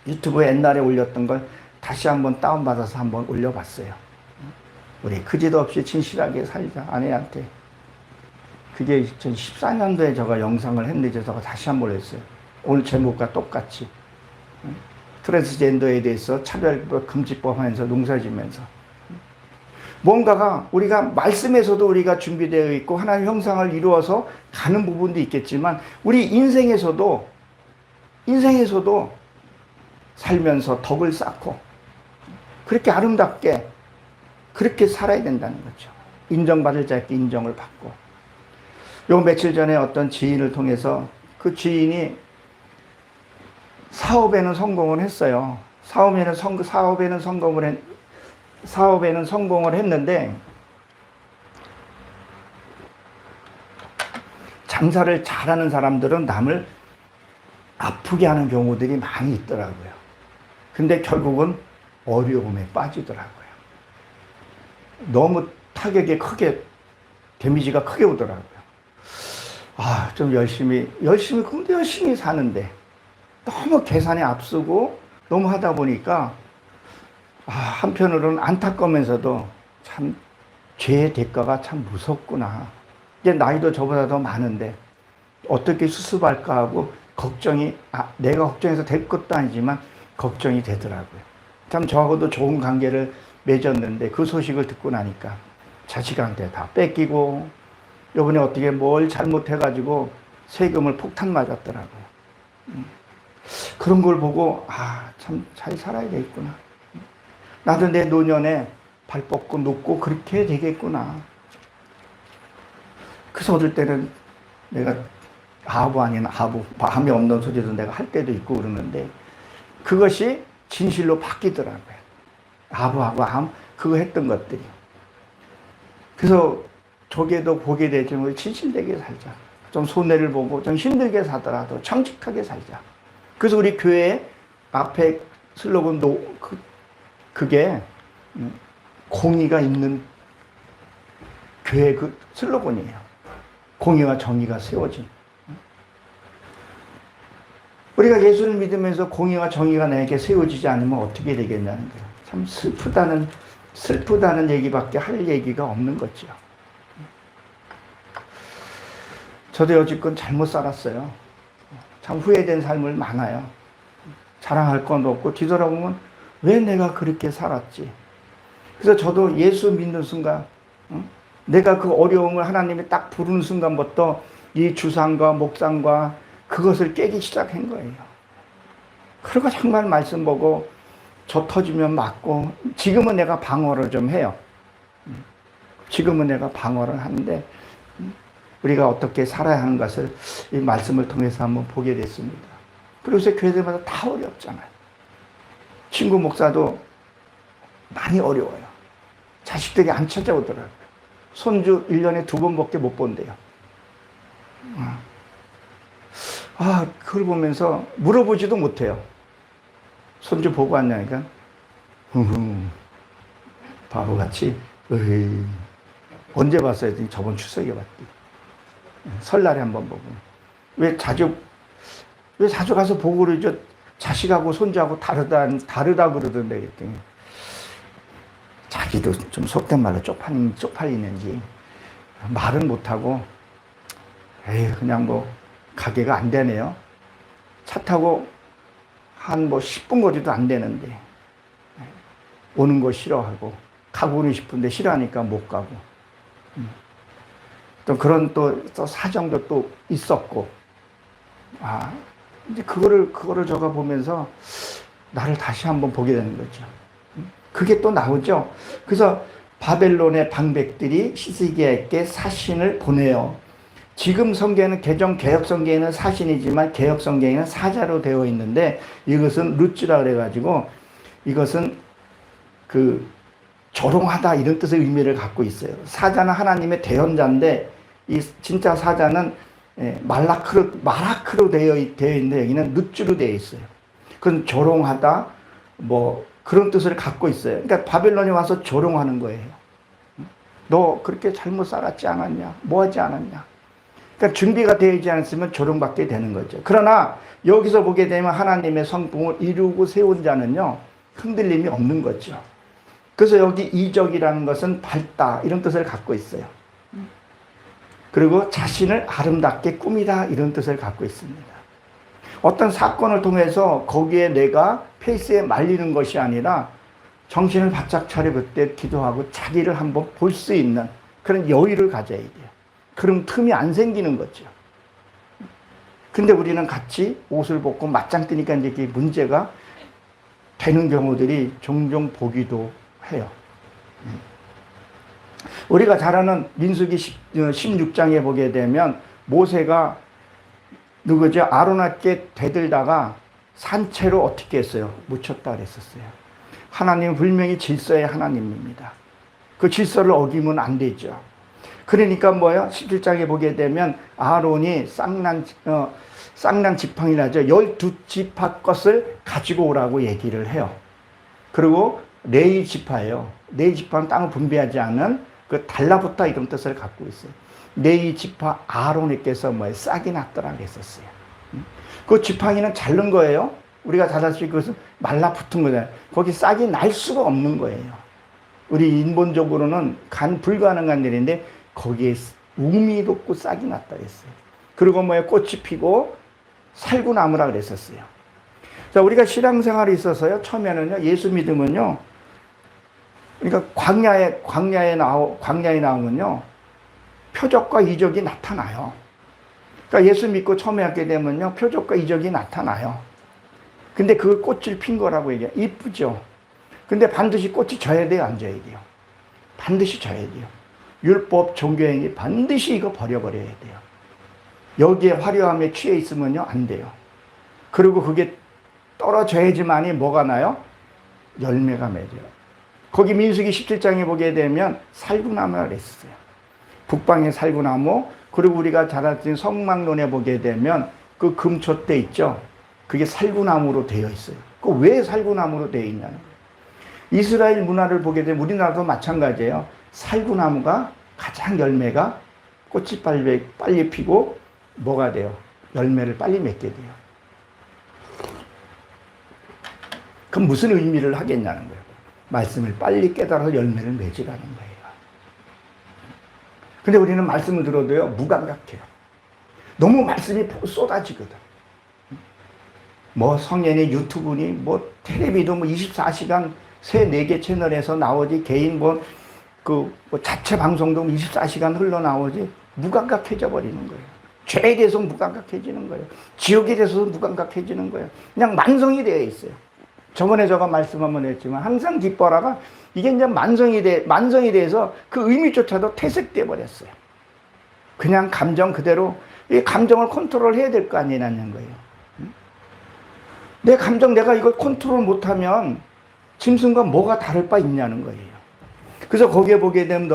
유튜브에 옛날에 올렸던 걸 다시 한번 다운받아서 한번 올려봤어요. 우리 그지도 없이 진실하게 살자, 아내한테. 그게 2014년도에 제가 영상을 했는데 제가 다시 한번 했어요. 오늘 제목과 똑같이. 트랜스젠더에 대해서 차별금지법 하면서 농사지면서. 뭔가가 우리가 말씀에서도 우리가 준비되어 있고 하나님 형상을 이루어서 가는 부분도 있겠지만 우리 인생에서도 살면서 덕을 쌓고 그렇게 아름답게 그렇게 살아야 된다는 거죠. 인정받을 자에게 인정을 받고. 요 며칠 전에 어떤 지인을 통해서 그 지인이 사업에는 성공을 했어요. 사업에는 성공을 했는데 장사를 잘하는 사람들은 남을 아프게 하는 경우들이 많이 있더라고요. 근데 결국은 어려움에 빠지더라고요. 너무 타격이 크게, 데미지가 크게 오더라고요. 좀 열심히 사는데 너무 계산에 앞서고 너무 하다 보니까 한편으로는 안타까우면서도 참 죄의 대가가 참 무섭구나. 이제 나이도 저보다 더 많은데 어떻게 수습할까 하고 걱정이, 내가 걱정해서 될 것도 아니지만 걱정이 되더라고요. 참 저하고도 좋은 관계를 맺었는데 그 소식을 듣고 나니까 자식한테 다 뺏기고 요번에 어떻게 뭘 잘못해가지고 세금을 폭탄 맞았더라고요. 그런 걸 보고 참 잘 살아야 되겠구나. 나도 내 노년에 발 뻗고 눕고 그렇게 해야 되겠구나. 그래서 어떨 때는 내가 마음이 없는 소리도 내가 할 때도 있고 그러는데 그것이 진실로 바뀌더라고요. 그거 했던 것들이. 그래서 조개도 보게 되지만 진실되게 살자. 좀 손해를 보고 좀 힘들게 사더라도 정직하게 살자. 그래서 우리 교회 앞에 슬로건도 그게 공의가 있는 교회 그 슬로건이에요. 공의와 정의가 세워진. 우리가 예수를 믿으면서 공의와 정의가 나에게 세워지지 않으면 어떻게 되겠냐는 거예요. 참 슬프다는 얘기밖에 할 얘기가 없는 거죠. 저도 여지껏 잘못 살았어요. 참 후회된 삶을 많아요. 자랑할 건 없고 뒤돌아보면 왜 내가 그렇게 살았지? 그래서 저도 예수 믿는 순간 내가 그 어려움을 하나님이 딱 부르는 순간부터 이 주상과 목상과 그것을 깨기 시작한 거예요. 그리고 정말 말씀 보고 저 터지면 맞고 지금은 내가 방어를 좀 해요. 지금은 내가 방어를 하는데 우리가 어떻게 살아야 하는 것을 이 말씀을 통해서 한번 보게 됐습니다. 그리고 요새 교회들마다 다 어렵잖아요. 친구 목사도 많이 어려워요. 자식들이 안 찾아오더라고요. 손주 1년에 2번밖에 못 본대요. 그걸 보면서 물어보지도 못해요. 손주 보고 왔냐니까, 바보같이, 언제 봤어요? 했더니 저번 추석에 봤대. 설날에 한번 보고. 왜 자주 가서 보고 그러죠? 자식하고 손주하고 다르다 그러던데, 그랬더니. 자기도 좀 속된 말로 쪽팔리는지, 말은 못하고, 그냥 뭐, 가게가 안 되네요. 차 타고 한 10분 거리도 안 되는데, 오는 거 싫어하고, 가고는 싶은데 싫어하니까 못 가고, 또 그런 또 사정도 또 있었고, 이제 그거를 저가 보면서 나를 다시 한번 보게 되는 거죠. 그게 또 나오죠. 그래서 바벨론의 방백들이 시스기야에게 사신을 보내요. 지금 성경에는 개혁 성경에는 사신이지만 개혁 성경에는 사자로 되어 있는데 이것은 루츠라 그래가지고 이것은 조롱하다 이런 뜻의 의미를 갖고 있어요. 사자는 하나님의 대언자인데 이 진짜 사자는 마라크로 되어 있는데 여기는 루츠로 되어 있어요. 그건 조롱하다 뭐 그런 뜻을 갖고 있어요. 그러니까 바벨론이 와서 조롱하는 거예요. 너 그렇게 잘못 살았지 않았냐? 뭐 하지 않았냐? 그러니까 준비가 되지 않았으면 조롱받게 되는 거죠. 그러나 여기서 보게 되면 하나님의 성품을 이루고 세운 자는요, 흔들림이 없는 거죠. 그래서 여기 이적이라는 것은 밝다 이런 뜻을 갖고 있어요. 그리고 자신을 아름답게 꾸미다 이런 뜻을 갖고 있습니다. 어떤 사건을 통해서 거기에 내가 페이스에 말리는 것이 아니라 정신을 바짝 차려 그때 기도하고 자기를 한번 볼 수 있는 그런 여유를 가져야 돼요. 그럼 틈이 안 생기는 거죠. 근데 우리는 같이 옷을 벗고 맞짱 뜨니까 이제 이게 문제가 되는 경우들이 종종 보기도 해요. 우리가 잘 아는 민수기 16장에 보게 되면 모세가 누구죠? 아론에게 대들다가 산채로 어떻게 했어요? 묻혔다 그랬었어요. 하나님은 분명히 질서의 하나님입니다. 그 질서를 어기면 안 되죠. 그러니까 뭐예요? 17장에 보게 되면 아론이 쌍난 지팡이라죠. 12지파 것을 가지고 오라고 얘기를 해요. 그리고 레위 지파예요. 레위 지파는 땅을 분배하지 않은 그 달라붙다 이런 뜻을 갖고 있어요. 레위 지파 아론에게서 뭐예요? 싹이 났더라 그랬었어요. 그 지팡이는 자른 거예요. 우리가 잘 알 수 있고 그것은 말라붙은 거잖아요. 거기 싹이 날 수가 없는 거예요. 우리 인본적으로는 불가능한 일인데 거기에 우미 돋고 싹이 났다 그랬어요. 그리고 뭐예요? 꽃이 피고 살구나무라 그랬었어요. 자, 우리가 신앙생활에 있어서요, 처음에는요, 예수 믿으면요, 그러니까 광야에 나오면요, 표적과 이적이 나타나요. 그러니까 예수 믿고 처음에 하게 되면요, 표적과 이적이 나타나요. 근데 그 꽃을 핀 거라고 얘기해요. 이쁘죠? 근데 반드시 꽃이 져야 돼요, 안 져야 돼요? 반드시 져야 돼요. 율법, 종교행위 반드시 이거 버려버려야 돼요. 여기에 화려함에 취해 있으면요, 안 돼요. 그리고 그게 떨어져야지만이 뭐가 나요? 열매가 맺어요. 거기 민수기 17장에 보게 되면 살구나무가 그랬어요. 북방의 살구나무, 그리고 우리가 잘 아는 성막론에 보게 되면 그 금초대 있죠? 그게 살구나무로 되어 있어요. 그 왜 살구나무로 되어 있냐는 거예요. 이스라엘 문화를 보게 되면 우리나라도 마찬가지예요. 살구나무가 가장 열매가 꽃이 빨리 피고 뭐가 돼요? 열매를 빨리 맺게 돼요. 그럼 무슨 의미를 하겠냐는 거예요. 말씀을 빨리 깨달아서 열매를 맺으라는 거예요. 근데 우리는 말씀을 들어도요, 무감각해요. 너무 말씀이 쏟아지거든. 뭐 성현이 유튜브니 뭐 텔레비도 24시간 3-4개 채널에서 나오지, 개인 뭐 자체 방송도 24시간 흘러나오지, 무감각해져 버리는 거예요. 죄에 대해서 무감각해지는 거예요. 지옥에 대해서 무감각해지는 거예요. 그냥 만성이 되어 있어요. 저번에 제가 말씀 한번 했지만 항상 기뻐라가 이게 이제 만성이 돼서 그 의미조차도 퇴색돼 버렸어요. 그냥 감정 그대로, 이 감정을 컨트롤 해야 될 거 아니냐는 거예요. 내 감정 내가 이걸 컨트롤 못하면 짐승과 뭐가 다를 바 있냐는 거예요. 그래서 거기에 보게 되면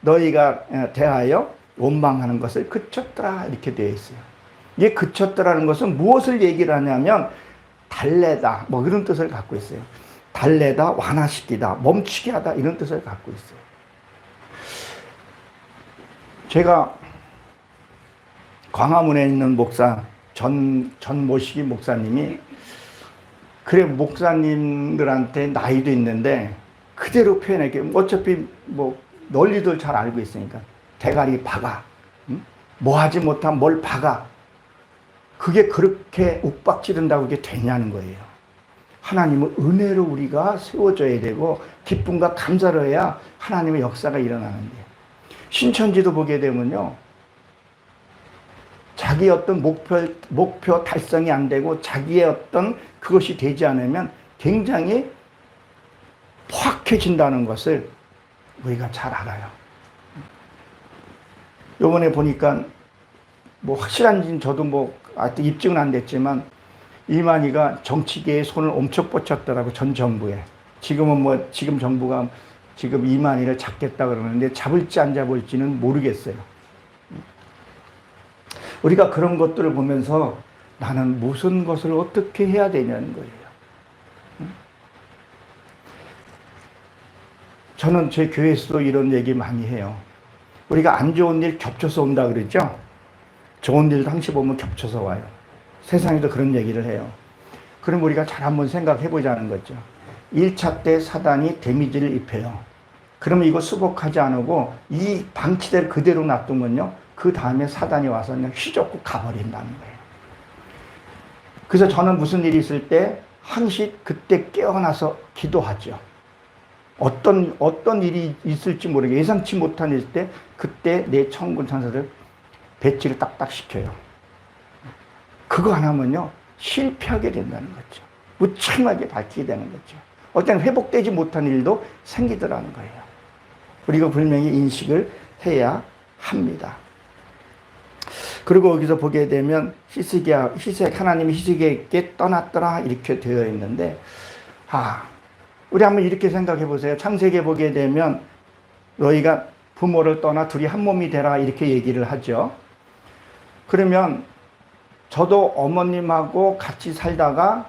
너희가 대하여 원망하는 것을 그쳤더라 이렇게 되어 있어요. 이게 그쳤더라는 것은 무엇을 얘기를 하냐면 달래다 뭐 이런 뜻을 갖고 있어요. 달래다, 완화시키다, 멈추게 하다 이런 뜻을 갖고 있어요. 제가 광화문에 있는 목사 전모시기 목사님이 그래 목사님들한테 나이도 있는데 그대로 표현할게요. 어차피 뭐 논리들 잘 알고 있으니까 대가리 박아, 응? 뭐 하지 못하면 뭘 박아. 그게 그렇게 욱박지른다고 그게 되냐는 거예요. 하나님은 은혜로 우리가 세워져야 되고 기쁨과 감사를 해야 하나님의 역사가 일어나는데 신천지도 보게 되면요. 자기 어떤 목표 달성이 안 되고 자기의 어떤 그것이 되지 않으면 굉장히 포악해진다는 것을 우리가 잘 알아요. 요번에 보니까 뭐 확실한지는 저도 뭐 아직 입증은 안 됐지만 이만희가 정치계에 손을 엄청 뻗쳤더라고 전 정부에. 지금은 뭐 지금 정부가 지금 이만희를 잡겠다 그러는데 잡을지 안 잡을지는 모르겠어요. 우리가 그런 것들을 보면서 나는 무슨 것을 어떻게 해야 되냐는 거예요. 저는 제 교회에서도 이런 얘기 많이 해요. 우리가 안 좋은 일 겹쳐서 온다 그러죠? 좋은 일도 항상 보면 겹쳐서 와요. 세상에도 그런 얘기를 해요. 그럼 우리가 잘 한번 생각해 보자는 거죠. 1차 때 사단이 데미지를 입혀요. 그러면 이거 수복하지 않고 이 방치대를 그대로 놔두면요. 그 다음에 사단이 와서 그냥 휘젓고 가버린다는 거예요. 그래서 저는 무슨 일이 있을 때 항시 그때 깨어나서 기도하죠. 어떤 일이 있을지 모르게 예상치 못한 일일 때 그때 내 천군 천사들 배치를 딱딱 시켜요. 그거 안 하면요 실패하게 된다는 거죠. 무참하게 밝히게 되는 거죠. 어떤 회복되지 못한 일도 생기더라는 거예요. 우리가 분명히 인식을 해야 합니다. 그리고 여기서 보게 되면 하나님이 히스기야에게 떠났더라 이렇게 되어 있는데 우리 한번 이렇게 생각해 보세요. 창세기에 보게 되면 너희가 부모를 떠나 둘이 한 몸이 되라 이렇게 얘기를 하죠. 그러면 저도 어머님하고 같이 살다가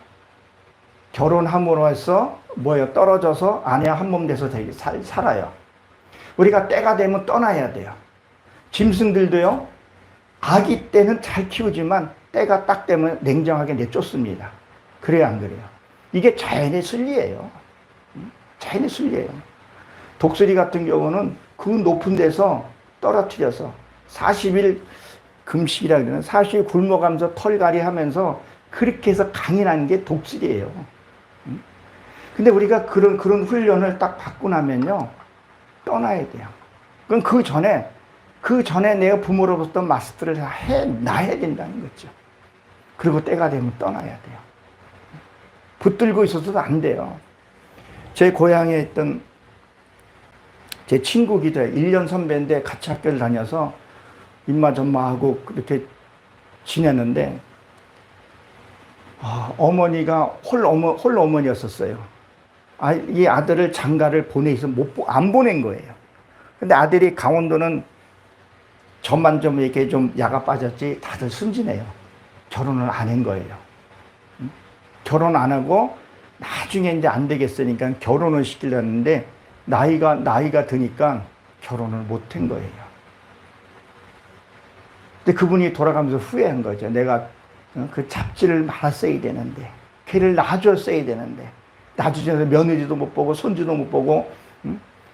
결혼함으로 해서 떨어져서 아내와 한 몸 돼서 살아요. 우리가 때가 되면 떠나야 돼요. 짐승들도요. 아기 때는 잘 키우지만 때가 딱 되면 냉정하게 내쫓습니다. 그래요, 안 그래요? 이게 자연의 순리예요. 자연의 순리예요. 독수리 같은 경우는 그 높은 데서 떨어뜨려서 40일 금식이라 그러는 40일 굶어가면서 털갈이 하면서 그렇게 해서 강인한 게 독수리예요. 근데 우리가 그런 훈련을 딱 받고 나면요. 떠나야 돼요. 그럼 그 전에 내가 부모로부터 마스터를 놔야 된다는 거죠. 그리고 때가 되면 떠나야 돼요. 붙들고 있어서도 안 돼요. 제 고향에 있던 제 친구기도 해요. 1년 선배인데 같이 학교를 다녀서 임마전마하고 그렇게 지냈는데 어머니가 홀 어머니였었어요. 이 아들을 장가를 안 보낸 거예요. 근데 아들이 강원도는 저만 좀 이렇게 좀 야가 빠졌지 다들 순진해요. 결혼을 안 한 거예요. 결혼 안 하고 나중에 이제 안 되겠으니까 결혼을 시키려는데 나이가 드니까 결혼을 못 한 거예요. 근데 그분이 돌아가면서 후회한 거죠. 내가 그 잡지를 말았어야 되는데, 걔를 놔줬어야 되는데, 놔주지 않아서 며느리도 못 보고, 손주도 못 보고,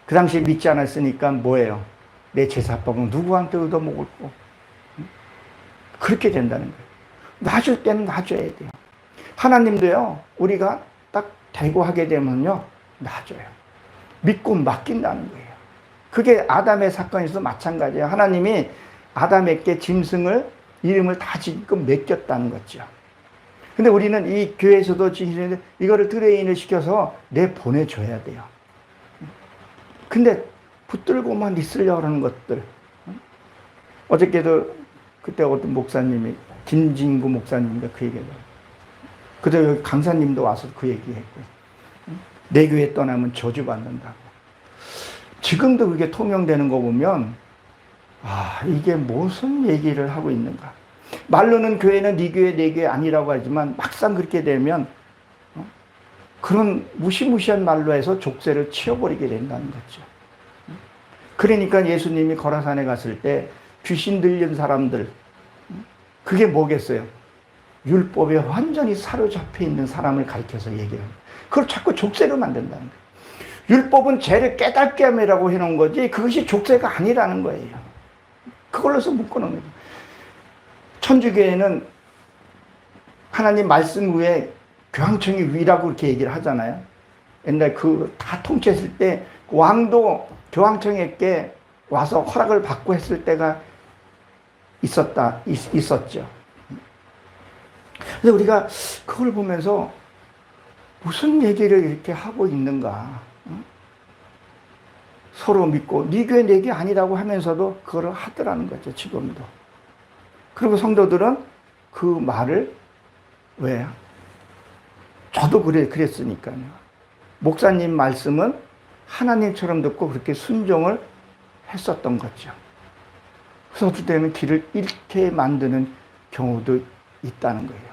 그 당시에 믿지 않았으니까 뭐예요? 내 제사법은 누구한테 얻어먹을 거. 그렇게 된다는 거예요. 놔줄 때는 놔줘야 돼요. 하나님도요, 우리가 딱 대고하게 되면요, 놔줘요. 믿고 맡긴다는 거예요. 그게 아담의 사건에서도 마찬가지예요. 하나님이 아담에게 짐승을 이름을 다 지금 맡겼다는 거죠. 근데 우리는 이 교회에서도 이거를 트레인을 시켜서 보내줘야 돼요. 근데 붙들고만 있으려고 하는 것들. 어저께도 그때 어떤 목사님이 김진구 목사님인가 그 얘기를 그때 여기 강사님도 와서 그 얘기했고, 내 교회 떠나면 저주받는다고. 지금도 그게 통용되는 거 보면, 이게 무슨 얘기를 하고 있는가. 말로는 교회는 네 교회, 내 교회 아니라고 하지만 막상 그렇게 되면 그런 무시무시한 말로 해서 족쇄를 치워버리게 된다는 거죠. 그러니까 예수님이 거라산에 갔을 때 귀신 들린 사람들, 그게 뭐겠어요? 율법에 완전히 사로잡혀 있는 사람을 가리켜서 얘기해요. 그걸 자꾸 족쇄로 만든다는 거예요. 율법은 죄를 깨닫게 함이라고 해놓은 거지 그것이 족쇄가 아니라는 거예요. 그걸로서 묶어놓은 거죠. 천주교회는 하나님 말씀 위에 교황청이 위라고 그렇게 얘기를 하잖아요. 옛날 다 통치했을 때 왕도 교황청에게 와서 허락을 받고 했을 때가 있었죠. 근데 우리가 그걸 보면서 무슨 얘기를 이렇게 하고 있는가. 서로 믿고 네 교회 내 교회 아니라고 하면서도 그걸 하더라는 거죠. 지금도. 그리고 성도들은 그 말을 왜? 저도 그랬으니까요. 목사님 말씀은 하나님처럼 듣고 그렇게 순종을 했었던 거죠. 그래서 어떨 때는 길을 잃게 만드는 경우도 있다는 거예요.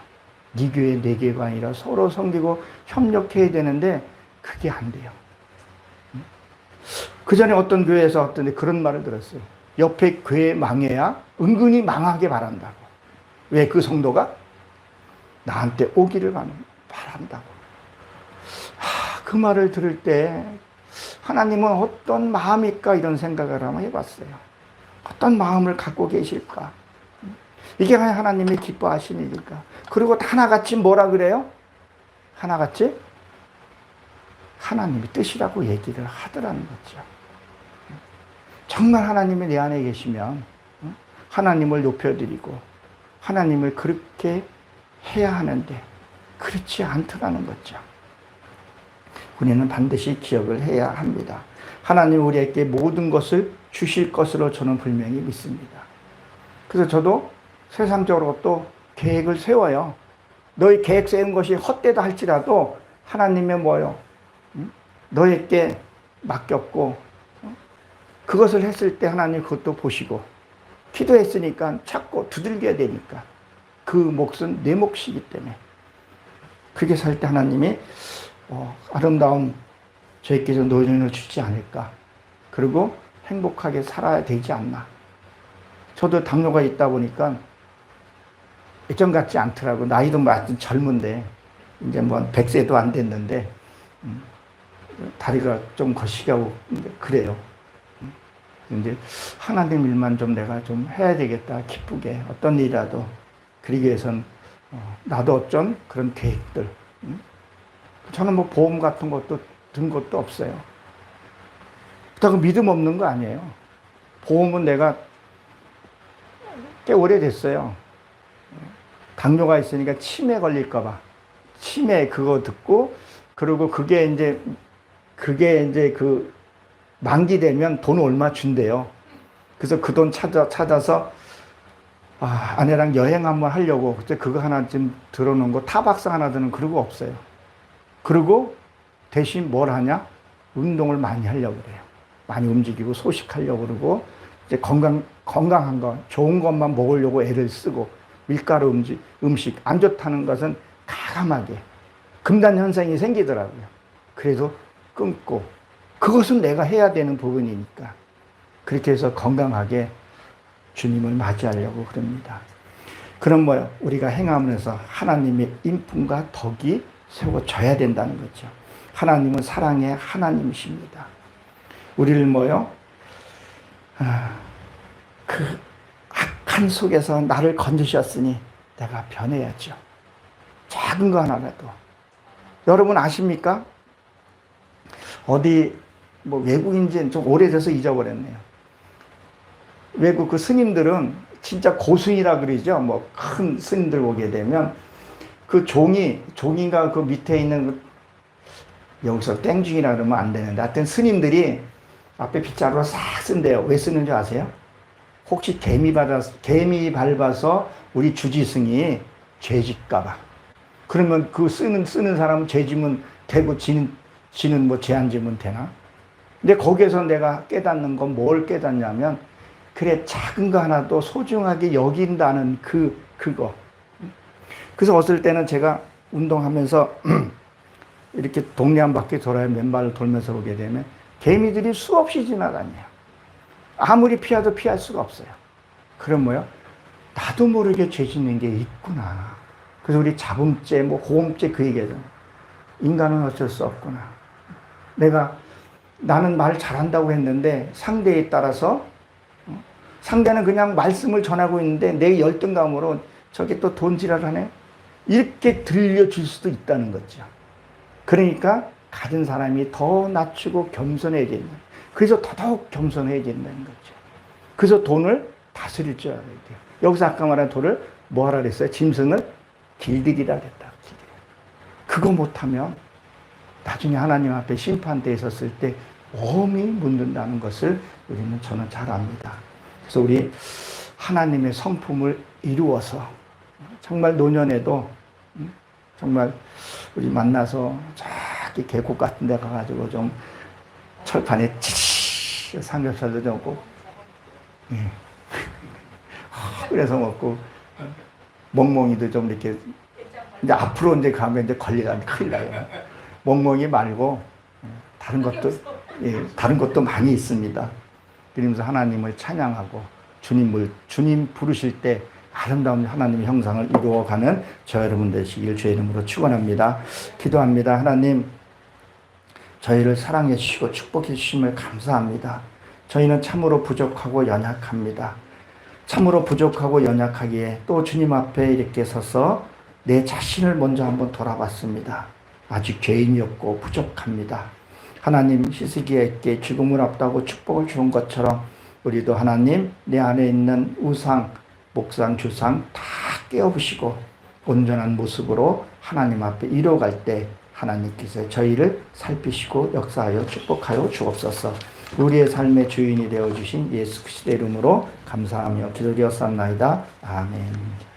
네 교회 내 교회가 아니라 서로 섬기고 협력해야 되는데 그게 안 돼요. 그 전에 어떤 교회에서 어떤 그런 말을 들었어요. 옆에 교회 망해야 은근히 망하게 바란다고. 왜? 그 성도가 나한테 오기를 바란다고. 그 말을 들을 때 하나님은 어떤 마음일까 이런 생각을 한번 해봤어요. 어떤 마음을 갖고 계실까? 이게 하나님이 기뻐하시는 일일까? 그리고 하나같이 뭐라 그래요? 하나같이 하나님의 뜻이라고 얘기를 하더라는 거죠. 정말 하나님이 내 안에 계시면 하나님을 높여드리고 하나님을 그렇게 해야 하는데 그렇지 않더라는 거죠. 우리는 반드시 기억을 해야 합니다. 하나님 우리에게 모든 것을 주실 것으로 저는 분명히 믿습니다. 그래서 저도 세상적으로 또 계획을 세워요. 너희 계획 세운 것이 헛되다 할지라도 하나님의 뭐요? 너에게 맡겼고 그것을 했을 때 하나님 그것도 보시고 기도했으니까 찾고 두들겨야 되니까 그 몫은 내 몫이기 때문에 그렇게 살 때 하나님이 아름다운 저에게서 노년을 주지 않을까. 그리고 행복하게 살아야 되지 않나. 저도 당뇨가 있다 보니까 예전 같지 않더라고. 나이도 아직 젊은데 이제 뭐 100세도 안 됐는데 다리가 좀 거시기하고 그래요. 이제 하나님 일만 좀 내가 좀 해야 되겠다. 기쁘게 어떤 일이라도. 그러기 위해서는 나도 어쩐 그런 계획들. 저는 뭐 보험 같은 것도 든 것도 없어요. 그렇다고 믿음 없는 거 아니에요. 보험은 내가 꽤 오래됐어요. 당뇨가 있으니까 치매 걸릴까봐. 치매 그거 듣고, 그리고 그게 이제 그 만기되면 돈 얼마 준대요. 그래서 그 돈 찾아서 아내랑 여행 한번 하려고 그때 그거 하나 좀 들어놓은 거 타박상 하나 드는 그러고 없어요. 그리고 대신 뭘 하냐? 운동을 많이 하려고 그래요. 많이 움직이고 소식하려고 그러고 이제 건강한 거 좋은 것만 먹으려고 애를 쓰고 밀가루 음식 안 좋다는 것은 가감하게 금단 현상이 생기더라고요. 그래도 끊고 그것은 내가 해야 되는 부분이니까 그렇게 해서 건강하게 주님을 맞이하려고 그럽니다. 그럼 뭐요? 우리가 행하면서 하나님의 인품과 덕이 세워져야 된다는 거죠. 하나님은 사랑의 하나님이십니다. 우리를 뭐요? 그 악한 속에서 나를 건지셨으니 내가 변해야죠. 작은 거 하나라도. 여러분 아십니까? 어디 뭐 외국인지 좀 오래돼서 잊어버렸네요. 외국 그 스님들은 진짜 고승이라 그러죠. 뭐 큰 스님들 보게 되면 그 종이가 그 밑에 있는 여기서 땡중이라 그러면 안 되는데 하여튼 스님들이 앞에 빗자루로 싹 쓴대요. 왜 쓰는 줄 아세요? 혹시 개미 밟아서 우리 주지승이 죄 짓까봐. 그러면 그 쓰는 사람은 죄 지면 되고 지는 뭐 죄 안 지면 되나? 근데 거기에서 내가 깨닫는 건 뭘 깨닫냐면, 그래, 작은 거 하나도 소중하게 여긴다는 그거. 그래서 어떨 때는 제가 운동하면서 이렇게 동네 한 바퀴 돌아야 맨발을 돌면서 보게 되면 개미들이 수없이 지나다녀요. 아무리 피해도 피할 수가 없어요. 그럼 뭐요? 나도 모르게 죄 짓는 게 있구나. 그래서 우리 잡음죄, 뭐 고음죄 그 얘기하잖아요. 인간은 어쩔 수 없구나. 나는 말 잘한다고 했는데 상대에 따라서 상대는 그냥 말씀을 전하고 있는데 내 열등감으로 저게 또 돈지랄하네? 이렇게 들려줄 수도 있다는 거죠. 그러니까 가진 사람이 더 낮추고 겸손해져야 된다. 그래서 더더욱 겸손해진다는 거죠. 그래서 돈을 다스릴 줄 알아야 돼요. 여기서 아까 말한 돈을 뭐 하라 그랬어요? 짐승을 길들이라 그랬다. 그거 못하면 나중에 하나님 앞에 심판대에 섰을 때 엄히 묻는다는 것을 저는 잘 압니다. 그래서 우리 하나님의 성품을 이루어서 정말 노년에도 정말 우리 만나서 저기 계곡 같은 데 가가지고 좀 철판에 치치 삼겹살도 좀 먹고, 그래서 먹고, 멍멍이도 좀 이렇게, 이제 앞으로 이제 가면 이제 걸리면 큰일 나요. 멍멍이 말고 다른 것도 많이 있습니다. 그러면서 하나님을 찬양하고 주님 부르실 때 아름다운 하나님의 형상을 이루어가는 저 여러분 되시길 주의 이름으로 축원합니다. 기도합니다. 하나님, 저희를 사랑해 주시고 축복해 주심을 감사합니다. 저희는 참으로 부족하고 연약합니다. 참으로 부족하고 연약하기에 또 주님 앞에 이렇게 서서 내 자신을 먼저 한번 돌아봤습니다. 아직 죄인이었고 부족합니다. 하나님, 히스기야에게 죽음을 앞두고 축복을 주는 것처럼 우리도 하나님, 내 안에 있는 우상, 목상, 주상 다 깨어부시고 온전한 모습으로 하나님 앞에 이뤄갈 때 하나님께서 저희를 살피시고 역사하여 축복하여 주옵소서. 우리의 삶의 주인이 되어주신 예수 그리스도의 이름으로 감사하며 기도드렸사옵나이다. 아멘.